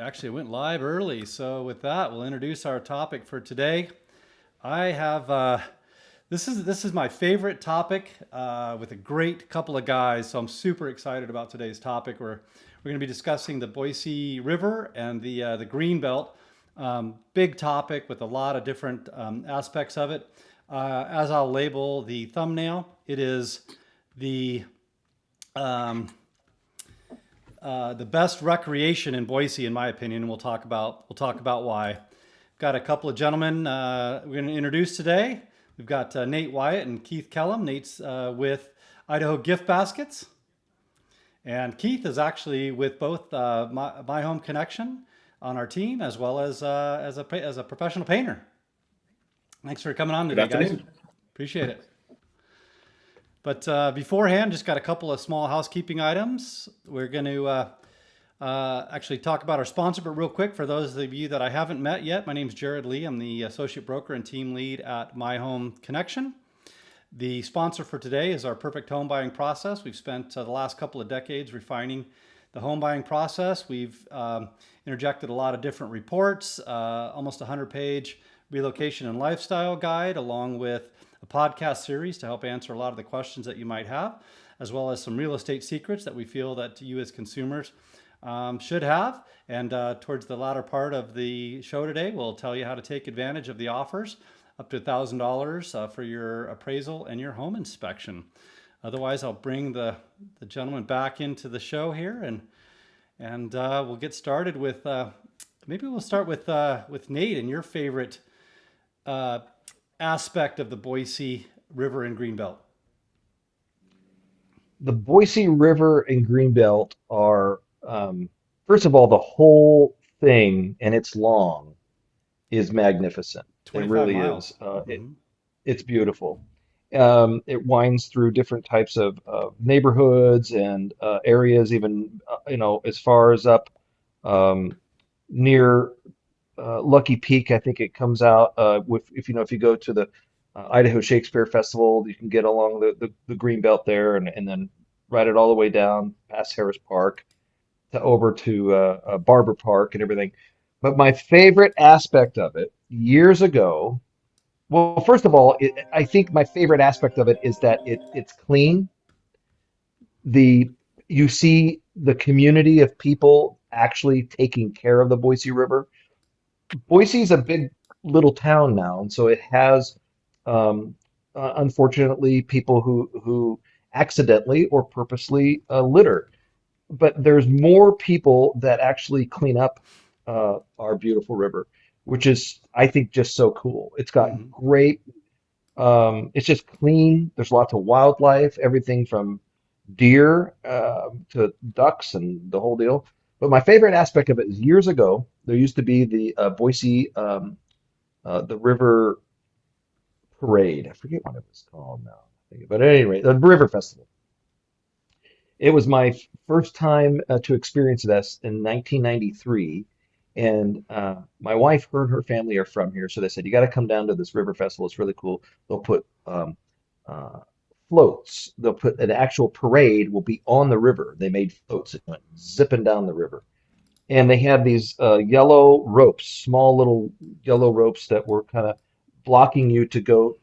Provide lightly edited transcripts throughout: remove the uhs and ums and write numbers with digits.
Actually, it went live early. So with that, we'll introduce our topic for today. I have this is my favorite topic with a great couple of guys. So I'm super excited about today's topic. We're going to be discussing the Boise River and the Greenbelt. Big topic with a lot of different aspects of it. As I'll label the thumbnail, it is the um, the best recreation in Boise, in my opinion. And we'll talk about why. Got a couple of gentlemen we're going to introduce today. We've got Nate Wyatt and Keith Kellum. Nate's with Idaho Gift Baskets, and Keith is actually with both My Home Connection on our team, as well as a professional painter. Thanks for coming on Good today, guys. afternoon. Appreciate it. But beforehand, just got a couple of small housekeeping items. We're going to actually talk about our sponsor, but real quick, for those of you that I haven't met yet, my name is Jerod Lee. I'm the associate broker and team lead at My Home Connection. The sponsor for today is our perfect home buying process. We've spent the last couple of decades refining the home buying process. We've interjected a lot of different reports, almost a 100-page relocation and lifestyle guide, along with a podcast series to help answer a lot of the questions that you might have, as well as some real estate secrets that we feel that you as consumers should have. And towards the latter part of the show today, we'll tell you how to take advantage of the offers up to $1,000 for your appraisal and your home inspection. Otherwise, I'll bring the gentleman back into the show here, and we'll get started with maybe we'll start with Nate and your favorite uh, aspect of the Boise River and Greenbelt. The Boise River and Greenbelt are, first of all, the whole thing, and it's long, is magnificent. It 25 really is. miles. Hmm. It's beautiful. It winds through different types of neighborhoods and areas, even as far as up um, near Lucky Peak. I think it comes out with if you go to the Idaho Shakespeare Festival, you can get along the green belt there, and then ride it all the way down past Harris Park to over to Barber Park and everything. But my favorite aspect of it years ago, well, first of all, I think my favorite aspect of it is that it's clean. The You see the community of people actually taking care of the Boise River. Boise's a big little town now, and so it has, um, unfortunately, people who accidentally or purposely litter. But there's more people that actually clean up our beautiful river, which is, I think, just so cool. It's got Hmm. great, it's just clean. There's lots of wildlife, everything from deer to ducks and the whole deal. But my favorite aspect of it is years ago, there used to be the Boise, the river parade. I forget what it was called now. But at any rate, the river festival. It was my first time to experience this in 1993. And my wife, her and her family are from here. So they said, you got to come down to this river festival. It's really cool. They'll put uh, floats. They'll put an actual parade will be on the river. They made floats that went zipping down the river. And they had these yellow ropes, small little yellow ropes that were kind of blocking you to go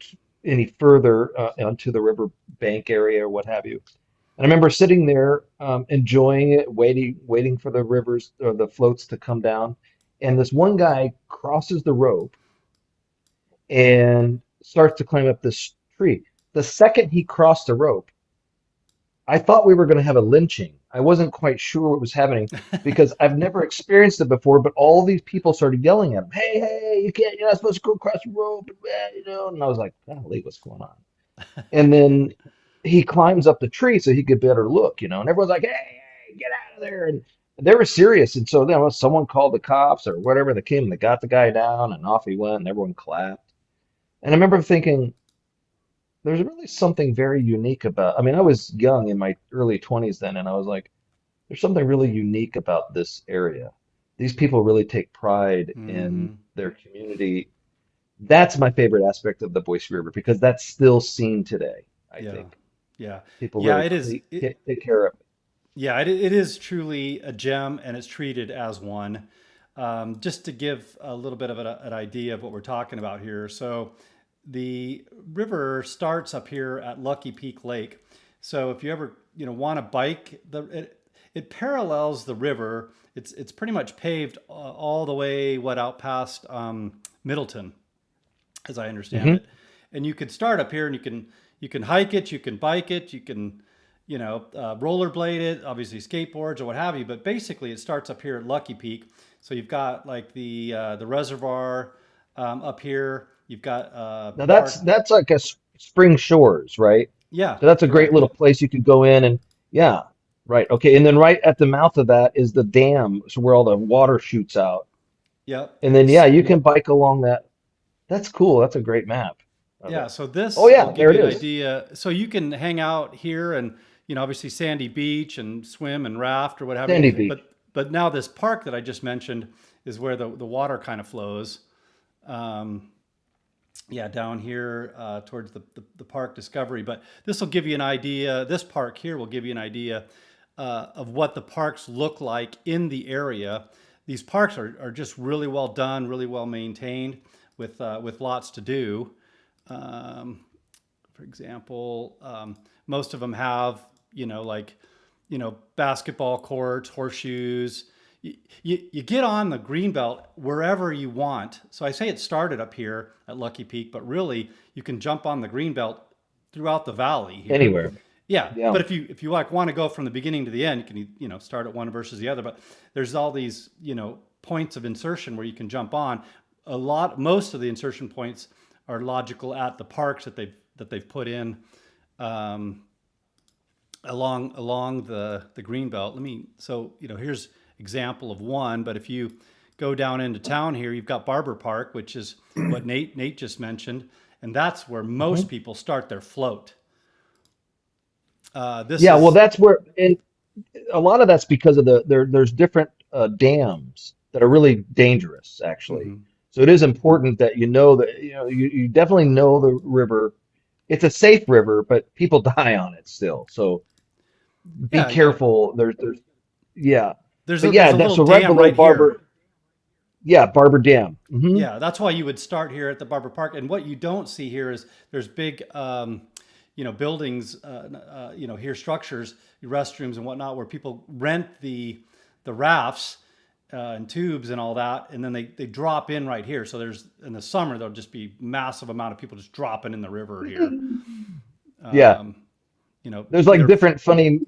any further onto the river bank area or what have you. And I remember sitting there enjoying it, waiting for the rivers or the floats to come down. And this one guy crosses the rope and starts to climb up this tree. The second he crossed the rope, I thought we were going to have a lynching. I wasn't quite sure what was happening because I've never experienced it before, but all these people started yelling at him, "Hey, hey, you're not supposed to go across the rope," and I was like, "Golly, what's going on?" And then he climbs up the tree so he could better look, and everyone's like, "Hey, hey, get out of there!" And they were serious, and so then someone called the cops or whatever. They came and they got the guy down, and off he went, and everyone clapped. And I remember thinking, there's really something very unique about. I mean, I was young in my early 20s then, and I was like, there's something really unique about this area. These people really take pride in Hmm. their community. That's my favorite aspect of the Boise River because that's still seen today, I Yeah, think. yeah, People yeah. really It is. take care of it. Yeah, it is truly a gem, and it's treated as one. just to give a little bit of an idea of what we're talking about here. So the river starts up here at Lucky Peak Lake. So if you ever want to bike, it parallels the river. It's pretty much paved all the way out past Middleton, as I understand Hmm. it. And you could start up here, and you can hike it, you can bike it, you can rollerblade it, obviously skateboards or what have you. But basically, it starts up here at Lucky Peak. So you've got like the reservoir up here. You've got Now park. that's like spring shores, right? Yeah, So that's a great correct. little place you could go in and yeah, right. Okay, and then right at the mouth of that is the dam, so where all the water shoots out. Yep. And then yeah, you can bike along that. That's cool. That's a great map of Yeah, it. so Oh this will yeah, give there you it an is. idea. So you can hang out here and, obviously sandy beach and swim and raft or what have you. Sandy Beach. But now this park that I just mentioned is where the water kind of flows. Um, yeah, down here towards the park discovery. But this will give you an idea. This park here will give you an idea of what the parks look like in the area. These parks are just really well done, really well maintained with lots to do. Um, for example, most of them have, like, basketball courts, horseshoes. You get on the Greenbelt wherever you want. So I say it started up here at Lucky Peak, but really you can jump on the Greenbelt throughout the valley here. Anywhere. Yeah, Yeah. but if you like want to go from the beginning to the end, you can start at one versus the other. But there's all these points of insertion where you can jump on. Most of the insertion points are logical at the parks that they've put in um, along the green belt. Here's example of one. But if you go down into town here, you've got Barber Park, which is what Nate just mentioned, and that's where most Hmm. people start their float. This Yeah, well is that's where and a lot of that's because of there's different dams that are really dangerous actually. mhm. So it is important that you know that you definitely know the river. It's a safe river, but people die on it still. So be Yeah, you got careful. There's yeah. there's But a there's yeah, a that little so right dam below right here. Barber, yeah, Barber Dam. Hmm. Yeah, that's why you would start here at the Barber Park. And what you don't see here is there's big, buildings, here structures, restrooms and whatnot, where people rent the rafts and tubes and all that, and then they drop in right here. So there's in the summer there'll just be massive amount of people just dropping in the river here. Yeah. Um, There's like either different funny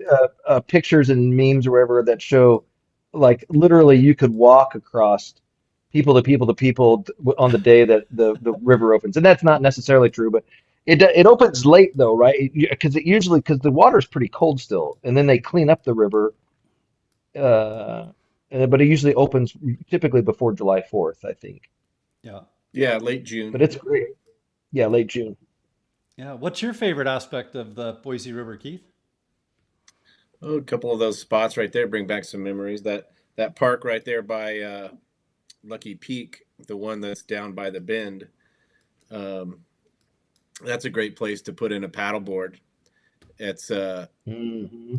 pictures and memes or whatever that show like literally you could walk across people to people to people on the day that the river opens. And that's not necessarily true, but it opens late though, right? Because it usually because the water is pretty cold still, and then they clean up the river. Uh, but it usually opens typically before July 4th, I think. yeah, Yeah, late But June. it's great. Yeah, late June. yeah. What's your favorite aspect of the Boise River, Keith? Oh, a couple of those spots right there bring back some memories. That park right there by Lucky Peak, the one that's down by the bend. Um, that's a great place to put in a paddleboard. It's Hmm.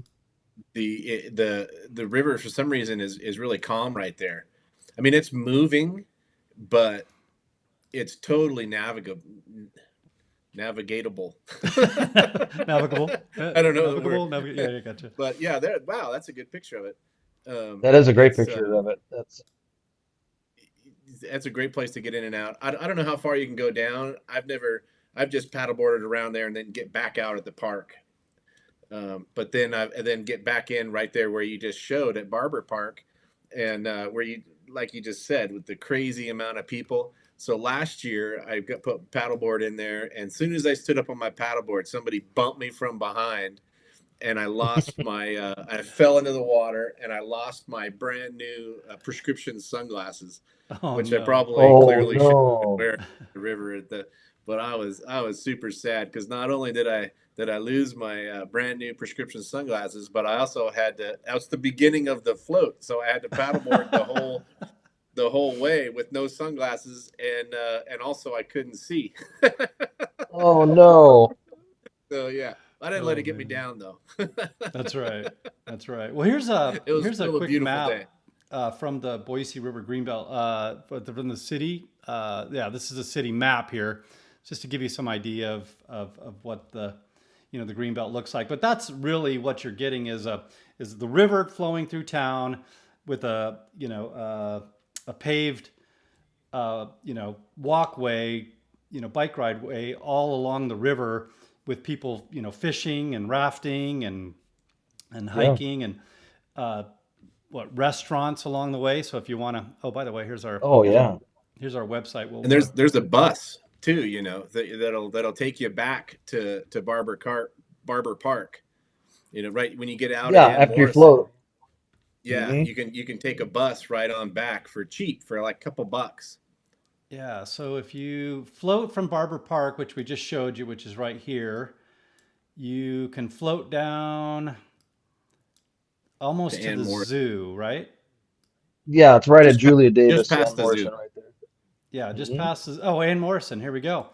the river for some reason is really calm right there. I mean, it's moving, but it's totally navigatable. Navigable, I don't know the word. Yeah, I gotcha. But yeah, there. Wow, that's a good picture of it. That is a great It's picture of it. that's a great place to get in and out. I don't know how far you can go down. I've just paddleboarded around there and then get back out at the park. But then and then get back in right there where you just showed at Barber Park, and where you like you just said with the crazy amount of people. So last year I got put paddleboard in there, and as soon as I stood up on my paddleboard, somebody bumped me from behind, and I fell into the water, and I lost my brand new prescription sunglasses, Oh which I no. probably Oh clearly should have been no. wearing at the river but I was super sad because not only did I lose my brand new prescription sunglasses, but I also had to. That was the beginning of the float, so I had to paddleboard the whole way with no sunglasses, and also I couldn't see. Oh no. So yeah, I didn't let Oh it get me man. down though. That's right. That's right. Well, here's a It was here's a still a quick beautiful map. day. from the Boise River Greenbelt, from the city. Yeah, this is a city map here, just to give you some idea of what the Greenbelt looks like. But that's really what you're getting is the river flowing through town with a paved walkway, bike ride way all along the river with people, fishing and rafting and Yeah. hiking and restaurants along the way. So if you want to, oh, by the way, Oh yeah. here's our website. And there's a bus too, that'll take you back to Barber Park. Right when you get out Yeah. at Ann After you Morrison. float. Yeah, Hmm. you can take a bus right on back for cheap, for like a couple bucks. Yeah, so if you float from Barber Park, which we just showed you, which is right here, you can float down To almost to Ann the Morrison. zoo, right? Yeah, it's right at Just Julia just Davis past and the Morrison zoo. right there. Yeah, just Hmm. past the, oh, Ann Morrison. Here we go.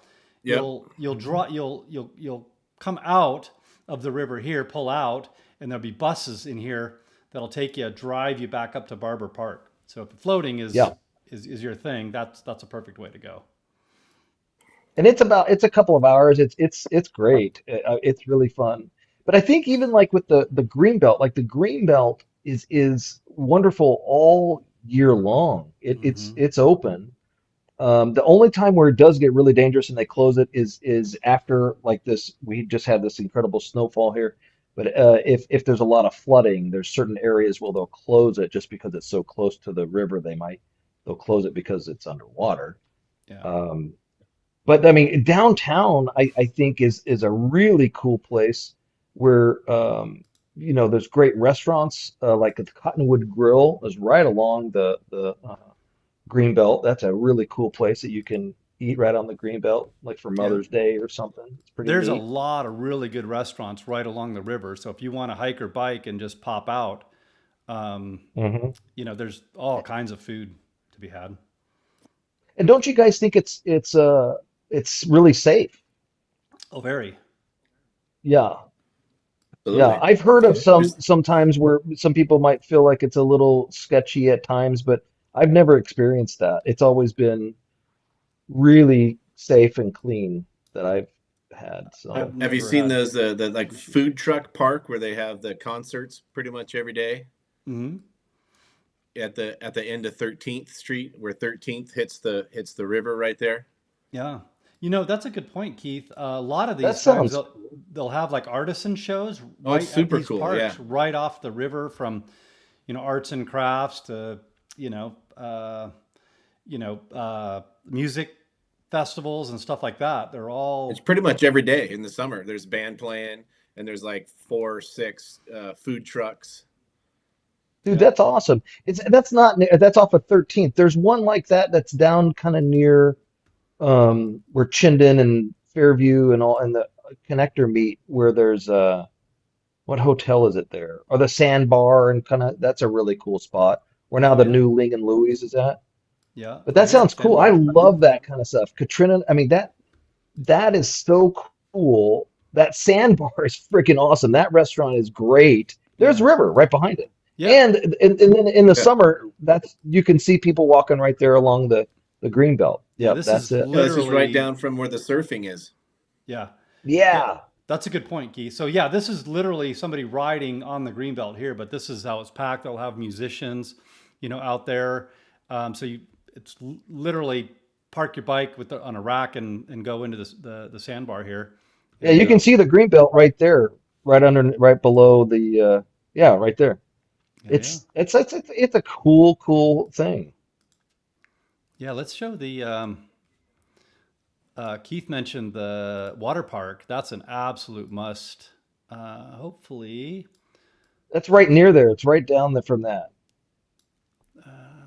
Yep. You'll come out of the river here, pull out, and there'll be buses in here that'll take you, drive you back up to Barber Park. So if floating Yeah. is your thing, that's a perfect way to go. And it's a couple of hours. It's great. It's really fun. But I think even like with the green belt, like the green belt is wonderful all year long. Hmm. It's open. The only time where it does get really dangerous and they close it is after like this. We just had this incredible snowfall here. But if there's a lot of flooding, there's certain areas where they'll close it just because it's so close to the river. They'll close it because it's underwater. Yeah. Um, but I mean, downtown, I think is a really cool place where there's great restaurants like the Cottonwood Grill is right along the Greenbelt. That's a really cool place that you can eat right on the Greenbelt, like for Yeah. Mother's Day or something. It's pretty There's a neat. lot of really good restaurants right along the river. So if you want to hike or bike and just pop out, um, Hmm. there's all kinds of food to be had. And don't you guys think it's really safe? Oh, very. Yeah. Yeah, Absolutely. I've heard of There's sometimes where some people might feel like it's a little sketchy at times, but I've never experienced that. It's always been really safe and clean that I've had. I've So, Have you never seen had those the like issues. food truck park where they have the concerts pretty much every day Hmm. at the end of 13th Street, where 13th hits the river right there? Yeah. That's a good point, Keith. A lot of that these times sounds they'll have like artisan shows Oh, it's right at super these cool. Yeah. parks, right off the river from, arts and crafts to, you know, uh, music festivals and stuff like that. They're It's all, pretty much every day in the summer. There's band playing, and there's like 4 or 6 food trucks. dude, yeah, that's awesome. That's off of 13th. There's one like that that's down kind of near where Chinden and Fairview and all and the connector meet where there's what hotel is it there? Or the Sandbar and kind of that's a really cool spot where now oh the yeah, new Ling and Louis is at. yeah. But that There's the sounds cool. I sandbar. love that kind of stuff. Katrina, I mean that is so cool. That Sandbar is freaking awesome. That restaurant is great. There's Yeah, a river right behind it. yeah, And then in the Yeah. summer, that's you can see people walking right there along the green belt. yeah. Yep, This that's is it. No, this is right literally, down from where the surfing is. yeah, yeah. Yeah. That's a good point, Keith. So yeah, this is literally somebody riding on the greenbelt here, but this is how it's packed. They'll have musicians, out there. It's literally park your bike on a rack and go into the sandbar here, Yeah, and you can see the green belt right there, right below the yeah, right there. yeah, yeah, It's a cool thing. yeah. Let's show the. Keith mentioned the water park. That's an absolute must. Hopefully, That's right near there. It's right down there from that.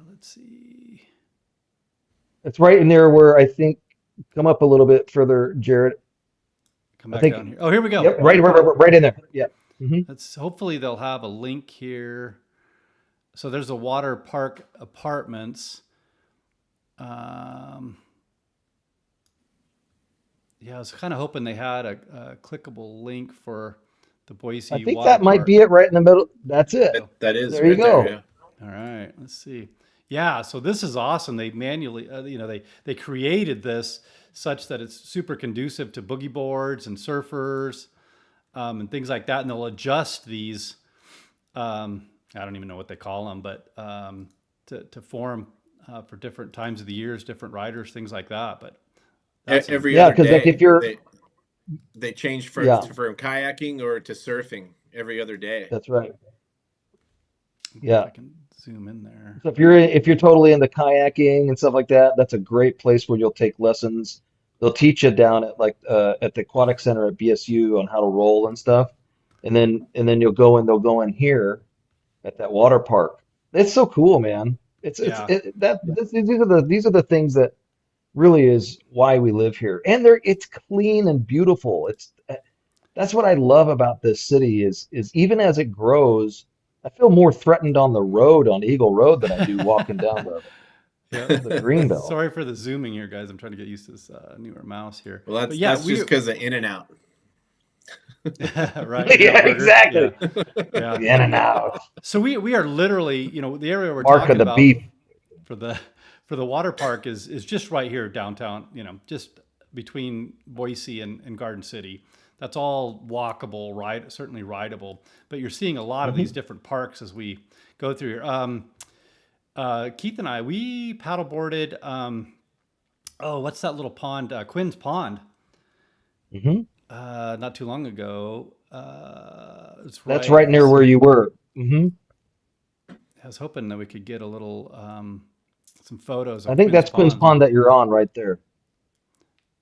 let's see. It's right near where I think come up a little bit further, Jared. Come I back down think here. Oh, here we go. yep, right in there. Yeah. Hmm. Let's hopefully they'll have a link here. So there's a water park apartments. Um, yeah, I was kind of hoping they had a clickable link for the I Boise think Water that might be Park. it right in the middle. That's There you it. go. That is There you right there. go. Yeah. All right, let's see. Yeah, so this is awesome. They manually, they created this such that it's super conducive to boogie boards and surfers, and things like that. And they'll adjust these. I don't even know what they call them, but to form for different times of the years, different riders, things like that. But that's Every Yeah, other because like if day, you're, they change yeah, from kayaking or to surfing every other day. that's right. if Yeah. I can zoom in there. So if you're totally into kayaking and stuff like that, that's a great place where you'll take lessons. They'll teach you down at at the aquatic center at BSU on how to roll and stuff, and then they'll go in here at that water park. It's so cool, man. Yeah, These are the things that really is why we live here, and it's clean and beautiful. That's what I love about this city is even as it grows, I feel more threatened on the road on Eagle Road than I do walking down yep. the Greenbelt. Sorry for the zooming here, guys. I'm trying to get used to this newer mouse here. Well, But yeah, that's just because of In and Out. right. Yeah, Burger. exactly. Yeah. The In and Out, So we are literally, the area we're mark of talking the about beef. for the water park is just right here downtown, just between Boise and Garden City. That's all walkable, certainly rideable. But you're seeing a lot of these different parks as we go through here. Keith and I, we paddleboarded. What's that little pond? Quinn's Pond. Hmm. Not too long ago. It's That's right. right near where you were. Hmm. I was hoping that we could get a little some photos I of think Quinn's that's Quinn's Pond. Pond that you're on right there.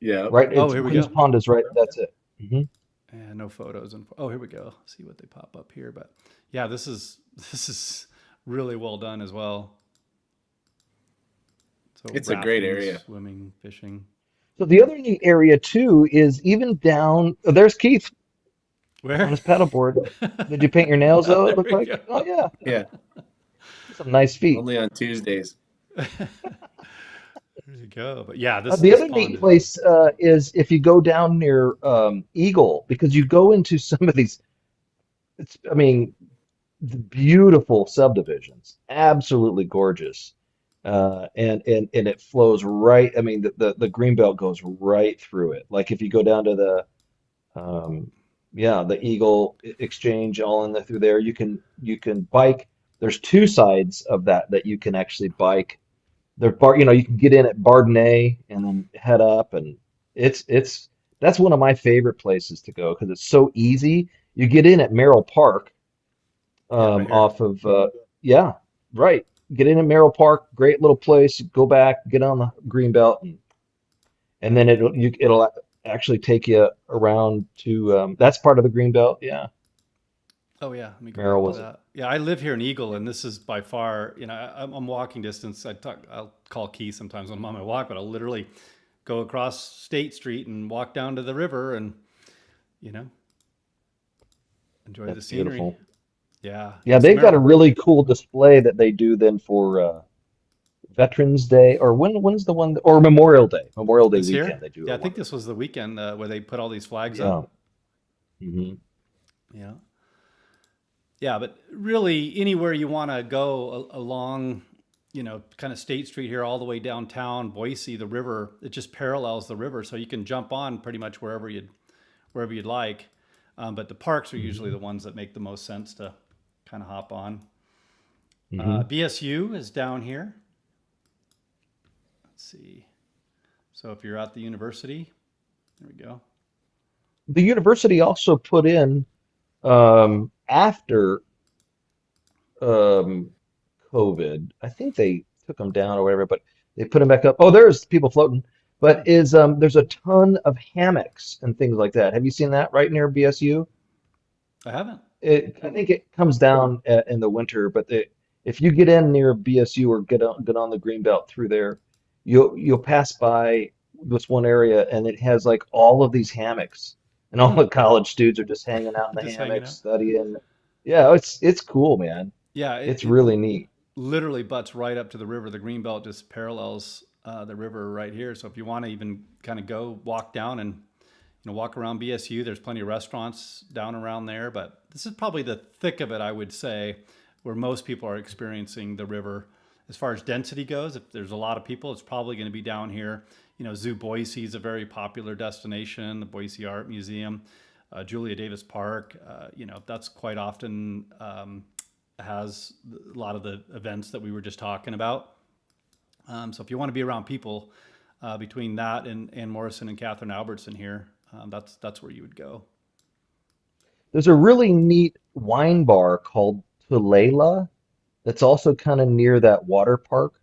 Yeah. Right, Oh, it's here we Quinn's go. Pond is right. That's it. Hmm. And no photos. And oh, here we go. See what they pop up here. But yeah, this is really well done as well. So It's a great rafting, area. swimming, fishing. So the other neat area too is even down. Oh, there's Keith on Where? his paddleboard. Did you paint your nails though? It There looked we like. go. Oh yeah, Yeah. some nice feet. Only on Tuesdays. There you go. But yeah, this The this other pond neat is. place is if you go down near Eagle, because you go into some of these. I mean, the beautiful subdivisions, absolutely gorgeous, and it flows right. I mean, the Greenbelt goes right through it. Like if you go down to um, the Eagle Exchange, all in through there, you can bike. There's two sides of that you can actually bike. You can get in at Bardenay and then head up, and it's that's one of my favorite places to go because it's so easy. You get in at Merrill Park, Yeah, right here. off of yeah, right. Get in at Merrill Park, great little place. Go back, get on the Greenbelt, and then it'll actually take you around to that's part of the Greenbelt. Yeah, Oh yeah, let me go Merrill back to was it? that. Yeah, I live here in Eagle, and this is by far, I'm walking distance. I'll call Keith sometimes when I'm on my walk, but I'll literally go across State Street and walk down to the river, and you know, enjoy the That's scenery. beautiful. Yeah, Yeah, so they've got a Merrill. really cool display that they do then for Veterans Day, or when's the one, or Memorial Day, Memorial Day This here? weekend. They do Yeah, a I think one. this was the weekend where they put all these flags Yeah. up. Hmm. Yeah. Yeah, but really anywhere you want to go along, kind of State Street here all the way downtown, Boise, the river, it just parallels the river. So you can jump on pretty much wherever you'd like. But the parks are usually Hmm. the ones that make the most sense to kind of hop on. Hmm. BSU is down here. Let's see. So if you're at the university, there we go. The university also put in after um, COVID. I think they took them down or whatever, but they put them back up. Oh, there's people floating. But Oh, there's a ton of hammocks and things like that. Have you seen that right near BSU? I haven't. I think it comes down in the winter, but if you get in near BSU or get on the Greenbelt through there, you'll pass by this one area and it has like all of these hammocks, and all Hmm. the college students are just hanging out in the Just hanging hammocks out. studying. Yeah, it's cool, man. Yeah, It's really neat. literally butts right up to the river. The Greenbelt just parallels the river right here. So if you want to even kind of go walk down and walk around BSU, there's plenty of restaurants down around there. But this is probably the thick of it, I would say, where most people are experiencing the river. As far as density goes, if there's a lot of people, it's probably going to be down here. Zoo Boise is a very popular destination, the Boise Art Museum, Julia Davis Park, that's quite often has a lot of the events that we were just talking about. So if you want to be around people between that and Morrison and Catherine Albertson here, that's where you would go. There's a really neat wine bar called Tulela that's also kind of near that water park,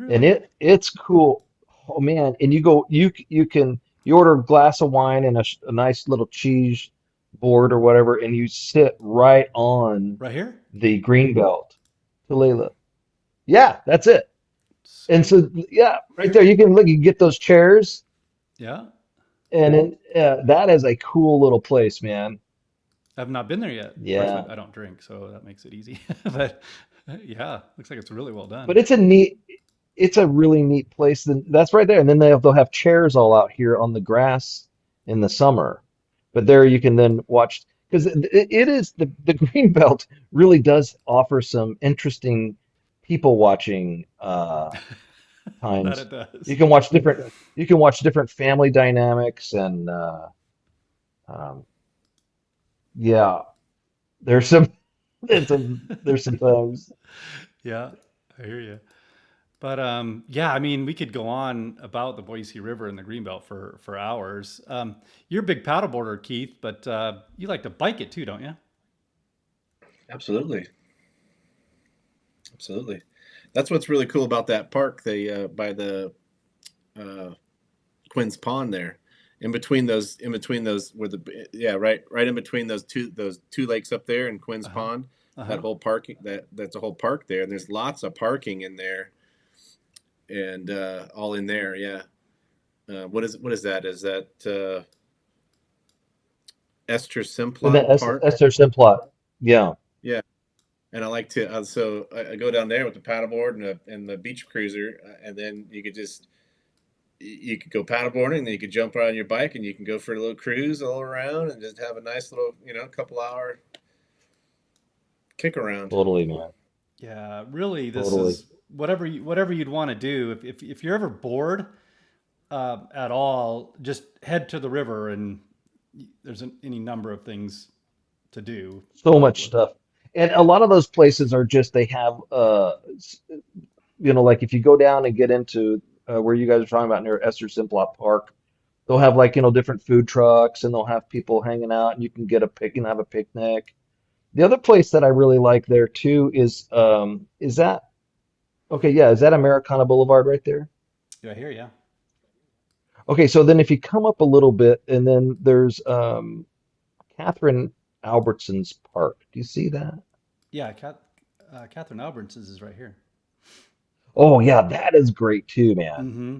and Really? it's cool. Oh man! And you order a glass of wine and a nice little cheese board or whatever, and you sit right on Right here? the green belt. Tulela. Yeah, that's it. And Sweet. so yeah, right there you can look. You can get those chairs, Yeah. and that is a cool little place, man. I've not been there yet. Of course, Yeah. I don't drink, so that makes it easy. But yeah, looks like it's really well But done. it's a really neat place. And that's right there. And then they'll have chairs all out here on the grass in the summer. But there you can then watch because it is the green belt really does offer some interesting people watching That times. it does. You can watch different family dynamics and um, yeah, there's some there's some times. Yeah, I hear you. But yeah, I mean, we could go on about the Boise River and the Greenbelt for hours. You're a big paddleboarder, Keith, but you like to bike it too, don't you? Absolutely, absolutely. That's what's really cool about that park. They by the uh, Quinn's Pond there, in between those, where the yeah, right in between those two lakes up there in Quinn's Uh huh. Pond. Uh That huh. whole parking that's a whole park there, and there's lots of parking in there, and all in there. Yeah. What is that? Is that Esther And Simplot that Park? Esther Simplot, yeah, Yeah. And I like to so I go down there with the paddleboard and the beach cruiser, and then you could go paddleboarding, then you could jump on your bike and you can go for a little cruise all around and just have a nice little couple hour kick around. totally, man, Yeah, really, this totally. is whatever you'd want to do. If you're ever bored at all, just head to the river, and there's any number of things to do. So much With stuff. And a lot of those places are just they have like if you go down and get into where you guys are talking about near Esther Simplot Park, they'll have like different food trucks and they'll have people hanging out and you can have a picnic. The other place that I really like there too is that okay, yeah, is that Americana Boulevard right there? yeah, here, yeah, Okay, so then if you come up a little bit and then there's Catherine Albertson's Park. Do you see that? yeah. Catherine Albertsons is right here. Oh yeah, that is great too, man. Mm-hmm.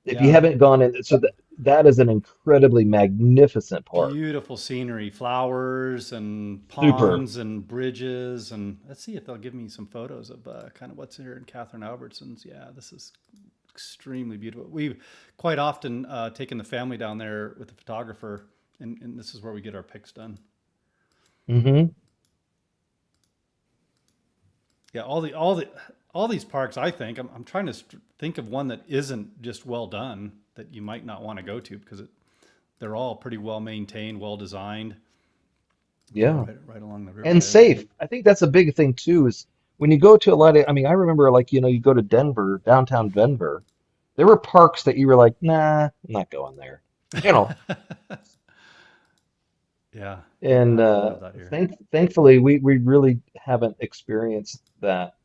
If you Yeah, haven't gone in, so that is an incredibly magnificent park. beautiful scenery, flowers and Super. ponds and bridges, and let's see if they'll give me some photos of kind of what's here in Catherine Albertsons. Yeah, this is extremely beautiful. We've quite often taken the family down there with the photographer, and this is where we get our pics done. Hmm. Yeah, all these parks. I think I'm trying to think of one that isn't just well done that you might not want to go to because they're all pretty well maintained, well designed. Yeah, Yeah. right along the river And there. safe. I think that's a big thing too, is when you go to a lot of, I mean, I remember like, you go to Denver, downtown Denver, there were parks that you were like, nah, I'm not going there. You know, Yeah, and yeah, we don't have that here. thankfully we really haven't experienced that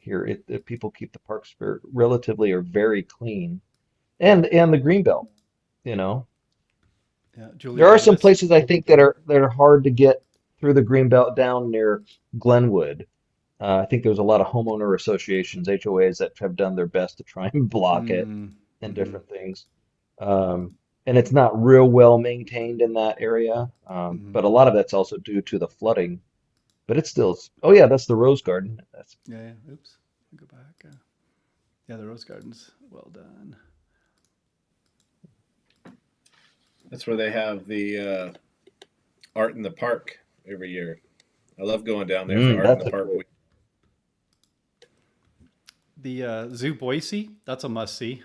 here. People keep the parks relatively or very clean. And the Greenbelt, you know. Yeah, Julia There are some Davis. places I think that are hard to get through the Greenbelt down near Glenwood. I think there's a lot of homeowner associations, HOAs, that have done their best to try and block it Mm, and mm-hmm, different things. Um, and it's not real well maintained in that area. mm-hmm. But a lot of that's also due to the flooding. But it's still, oh yeah, that's the Rose Garden. That's Yeah, yeah. Oops. Go back. Yeah, the rose gardens. Well done. That's where they have the art in the park every year. I love going down there for Art in That's the a Park great. week. The Zoo Boise, that's a must see.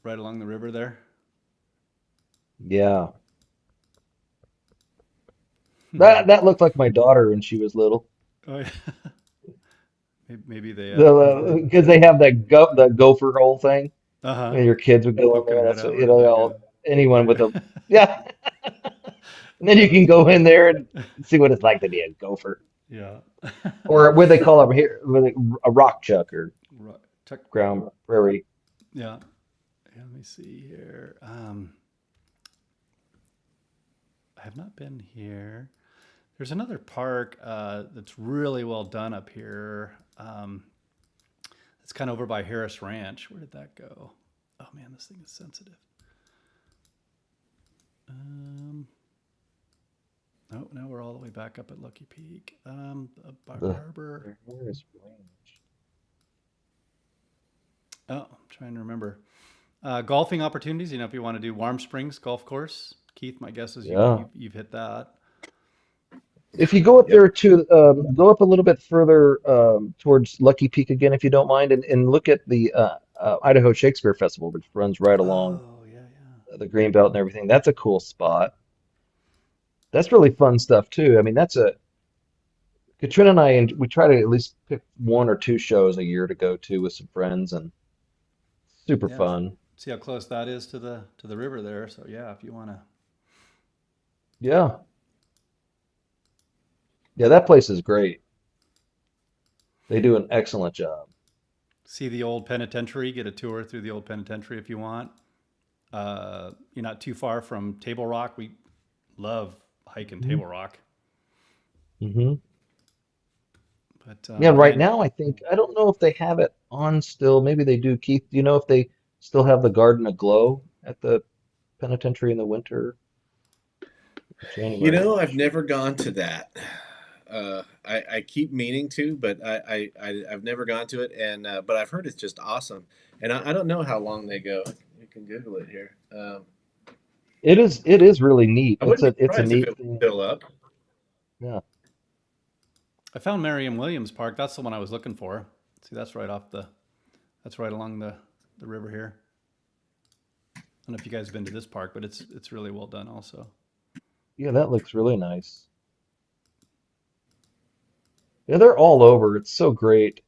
Right along the river there. Yeah, that looked like my daughter when she was little. Oh, yeah. Maybe they Because they have that gopher hole thing, uh-huh. and your kids would go in Poking there. your head That's out what, where did that go? anyone with a yeah. And then you can go in there and see what it's like to be a gopher, Yeah. or what they call them here, a rock chuck or Right. Check. ground prairie. Yeah. Yeah, let me see here. I have not been here. There's another park that's really well done up here. It's kind of over by Harris Ranch. Where did that go? Oh man, this thing is sensitive. Oh, now we're all the way back up at Lucky Peak. The Barber. Harris Range. Oh, I'm trying to remember. Golfing opportunities. If you want to do Warm Springs Golf Course, Keith, my guess is Yeah. you've hit that. If you go up Yep. there to go up a little bit further towards Lucky Peak again, if you don't mind, and look at the Idaho Shakespeare Festival, which runs right along Oh yeah, yeah. the Greenbelt and everything. That's a cool spot. That's really fun stuff too. I mean, Katrina and I, and we try to at least pick one or two shows a year to go to with some friends, and super Yeah. fun. See how close that is to the river there. So yeah, if you want to Yeah, yeah, that place is great. They do an excellent job. see the old penitentiary, get a tour through the old penitentiary if you want. You're not too far from Table Rock. We love hiking hmm Table Rock, hmm but Yeah, right man, now I don't know if they have it on still. Maybe they do. Keith, do you know if they still have the Garden Aglow at the penitentiary in the winter, You January? I'm know, not I've sure. never gone to that. I keep meaning to, but I've never gone to it, and but I've heard it's just awesome. And I don't know how long they go. You can Google it here. It is really neat. I wouldn't be It's a surprised if it neat would thing. fill up. Yeah. I found Merriam-Williams Park. That's the one I was looking for. See, that's right along the river here. I don't know if you guys have been to this park, but it's really well done also. Yeah, that looks really nice. Yeah, they're all over. It's so great.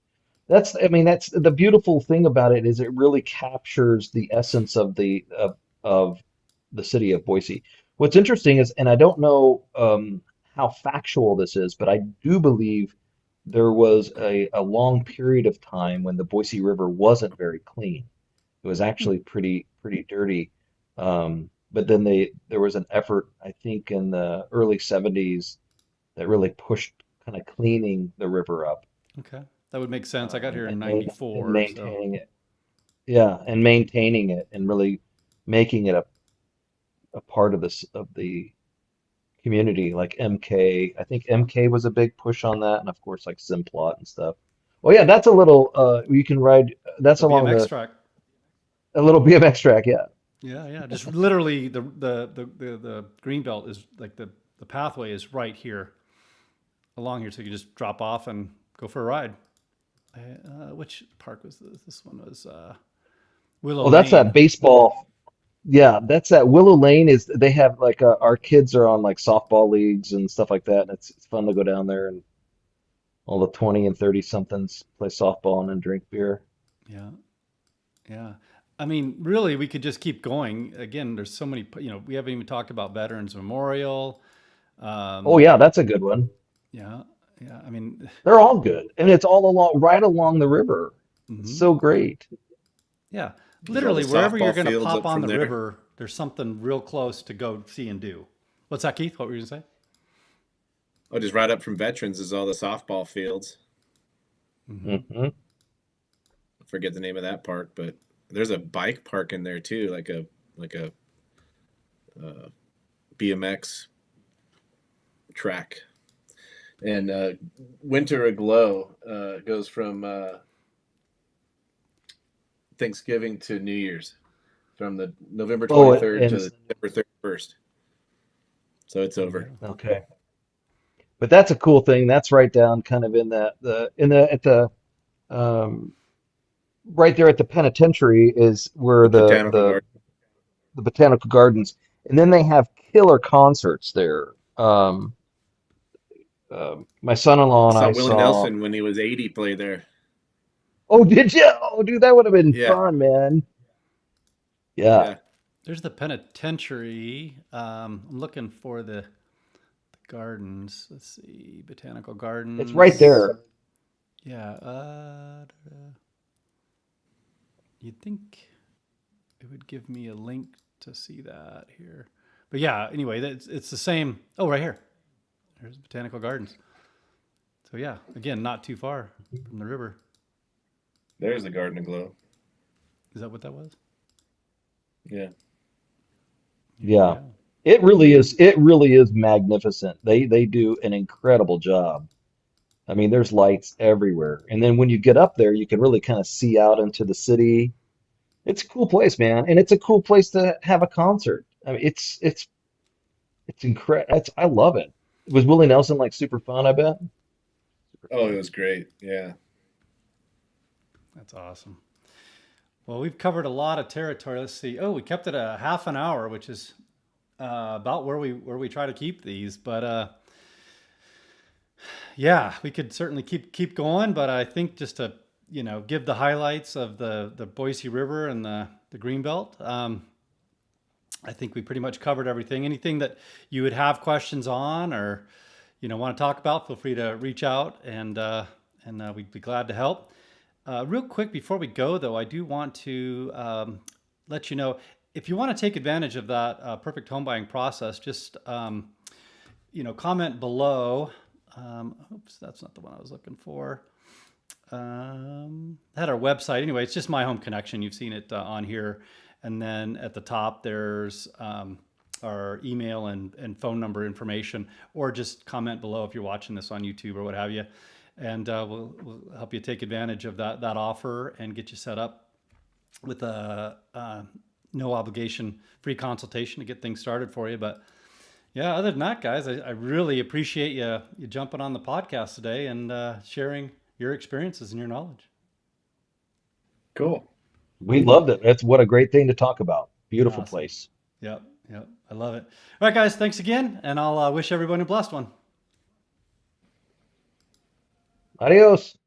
I mean, that's the beautiful thing about it is it really captures the essence of the city of Boise. What's interesting is, and I don't know how factual this is, but I do believe there was a long period of time when the Boise River wasn't very clean. It was Hmm. actually pretty dirty. But then there was an effort, I think, in the early 70s that really pushed kind of cleaning the river up Okay, that would make sense. I got here in and '94, so maintaining it. Yeah, and maintaining it and really making it a part of the community, like MK. I think MK was a big push on that, and of course like Simplot and stuff. Well, yeah, that's a little you can ride. That's the along BMX track. a little BMX track. Yeah. Yeah, yeah. Just literally the green belt is like the pathway is right here along here, so you can just drop off and go for a ride. Which park was this? This one was Willow Oh, that's that Lane. baseball. Yeah, that's that Willow Lane is they have like our kids are on like softball leagues and stuff like that, and it's fun to go down there and all the 20 and 30 somethings play softball and then drink beer. Yeah, yeah. I mean, really, we could just keep going. Again, there's so many. We haven't even talked about Veterans Memorial. Oh Um, yeah, that's a good one. yeah, yeah. I mean, They're all good, and it's all along right along the river. It's mhm. so great. Yeah. There's all the Literally, wherever you're softball going to fields pop up on from the there. river, there's something real close to go see and do. What's that, Keith? What were you going to say? Oh, just right up from Veterans is all the softball fields. Hmm. Hmm I forget the name of that park, but there's a bike park in there too, like a BMX track. And Winter Aglow goes from Thanksgiving to New Year's, from the November Oh, 23rd to and the December 31st. So it's over. Okay. But that's a cool thing. That's right down kind of in at the um, right there at the penitentiary is where The botanical garden. the botanical gardens, and then they have killer concerts there. My son-in-law I and saw I Willie saw. Nelson when he was 80 play there. Oh, did you? Oh, dude, that would have been Yeah, fun, man. Yeah, yeah. There's the penitentiary. I'm looking for the gardens. Let's see, botanical it's right gardens. there. Yeah. You'd think it would give me a link to see that here. But yeah, anyway, it's the same. Oh, right here. There's botanical gardens. So yeah, again, not too far from the river. There's the Garden of Glow. Is that what that was? Yeah. There you Yeah, go. it really is. It really is magnificent. They do an incredible job. I mean, there's lights everywhere, and then when you get up there, you can really kind of see out into the city. It's a cool place, man, and it's a cool place to have a concert. I mean, it's incredible. I love it. Was Willie Nelson like super fun? I bet. Super Oh, it fun. was great. Yeah. That's awesome. Well, we've covered a lot of territory. Let's see. Oh, we kept it a half an hour, which is about where we try to keep these. But yeah, we could certainly keep going. But I think just to give the highlights of the Boise River and the Greenbelt. I think we pretty much covered everything. Anything that you would have questions on or want to talk about, feel free to reach out and we'd be glad to help. Real quick before we go, though, I do want to let you know if you want to take advantage of that perfect home buying process, just comment below. Oops, that's not the one I was looking for. Had our website. Anyway, it's just My Home Connection. You've seen it on here. And then at the top, there's our email and phone number information, or just comment below if you're watching this on YouTube or what have you. And we'll help you take advantage of that offer and get you set up with a no obligation free consultation to get things started for you. But yeah, other than that, guys, I really appreciate you jumping on the podcast today and sharing your experiences and your knowledge. Cool. We loved it. That's what a great thing to talk about. Beautiful Awesome. place. Yep. I love it. All right, guys, thanks again. And I'll wish everyone a blessed one. Adios.